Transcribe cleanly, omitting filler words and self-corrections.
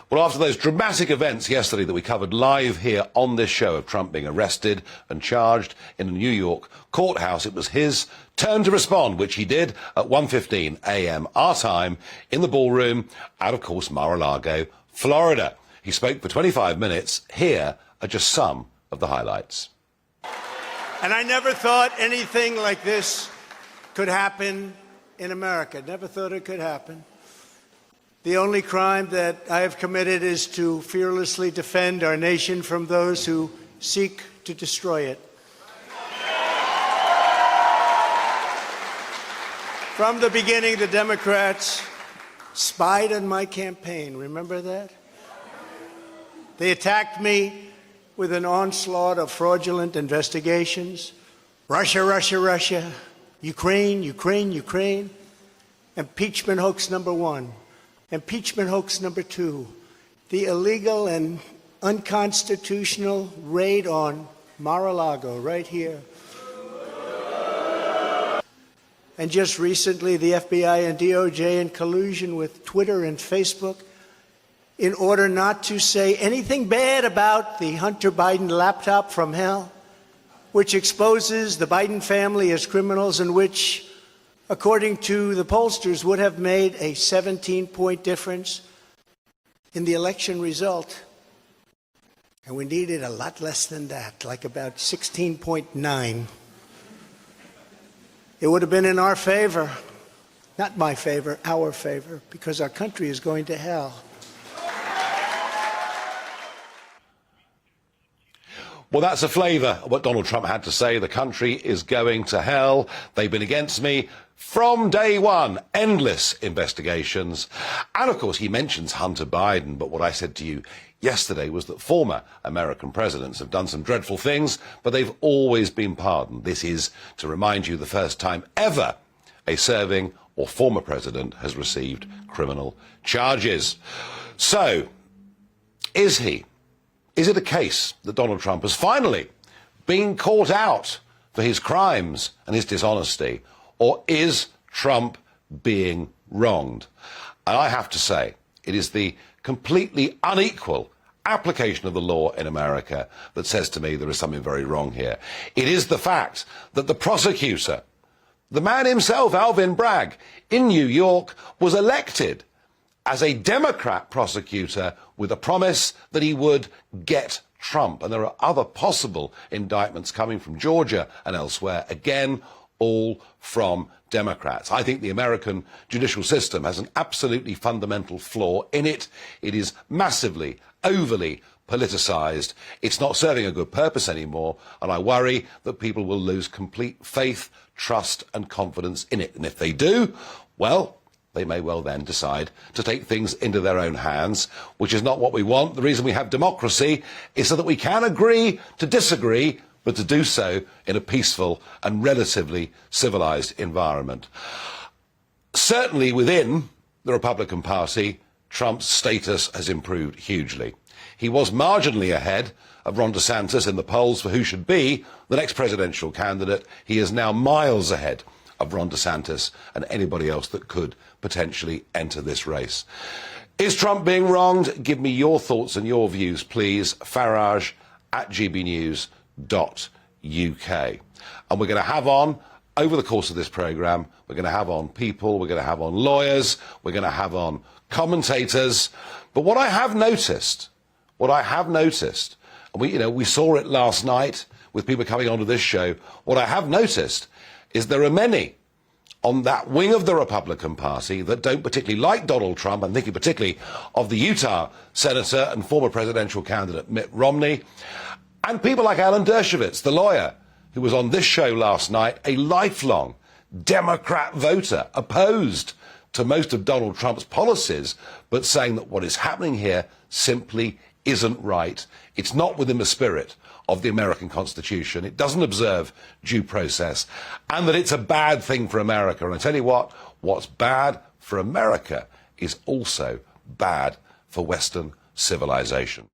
Well, after those dramatic events yesterday that we covered live here on this show of Trump being arrested and charged in a New York courthouse, it was his turn to respond, which he did at 1:15 a.m. our time in the ballroom at, of course, Mar-a-Lago, Florida. He spoke for 25 minutes. Here are just some of the highlights. And I never thought anything like this could happen in America. Never thought it could happen. The only crime that I have committed is to fearlessly defend our nation from those who seek to destroy it. From the beginning, the Democrats spied on my campaign. Remember that? They attacked me with an onslaught of fraudulent investigations. Russia, Russia, Russia. Ukraine, Ukraine, Ukraine. Impeachment hoax number 1. Impeachment hoax number 2, the illegal and unconstitutional raid on Mar-a-Lago, right here. And just recently, the FBI and DOJ in collusion with Twitter and Facebook in order not to say anything bad about the Hunter Biden laptop from hell, which exposes the Biden family as criminals and which, according to the pollsters, would have made a 17-point difference in the election result. And we needed a lot less than that, like about 16.9. It would have been in our favor, not my favor, our favor, because our country is going to hell. Well, that's a flavour of what Donald Trump had to say. The country is going to hell. They've been against me from day one. Endless investigations. And, of course, he mentions Hunter Biden. But what I said to you yesterday was that former American presidents have done some dreadful things, but they've always been pardoned. This is, to remind you, the first time ever a serving or former president has received criminal charges. So, is it a case that Donald Trump has finally been caught out for his crimes and his dishonesty? Or is Trump being wronged? And I have to say, it is the completely unequal application of the law in America that says to me there is something very wrong here. It is the fact that the prosecutor, the man himself, Alvin Bragg, in New York, was elected as a Democrat prosecutor with a promise that he would get Trump. And there are other possible indictments coming from Georgia and elsewhere, again, all from Democrats. I think the American judicial system has an absolutely fundamental flaw in it. It is massively, overly politicised. It's not serving a good purpose anymore, and I worry that people will lose complete faith, trust and confidence in it. And if they do, well, they may well then decide to take things into their own hands, which is not what we want. The reason we have democracy is so that we can agree to disagree, but to do so in a peaceful and relatively civilised environment. Certainly within the Republican Party, Trump's status has improved hugely. He was marginally ahead of Ron DeSantis in the polls for who should be the next presidential candidate. He is now miles ahead of Ron DeSantis and anybody else that could potentially enter this race. Is Trump being wronged? Give me your thoughts and your views, please. Farage at gbnews.uk. And we're going to have on, over the course of this programme, we're going to have on people, we're going to have on lawyers, we're going to have on commentators. But what I have noticed, and we saw it last night with people coming onto this show, what I have noticed is there are many on that wing of the Republican Party that don't particularly like Donald Trump. I'm thinking particularly of the Utah senator and former presidential candidate Mitt Romney, and people like Alan Dershowitz, the lawyer, who was on this show last night, a lifelong Democrat voter, opposed to most of Donald Trump's policies, but saying that what is happening here simply isn't right. It's not within the spirit of the American Constitution. It doesn't observe due process, and that it's a bad thing for America. And I tell you what, what's bad for America is also bad for Western civilization.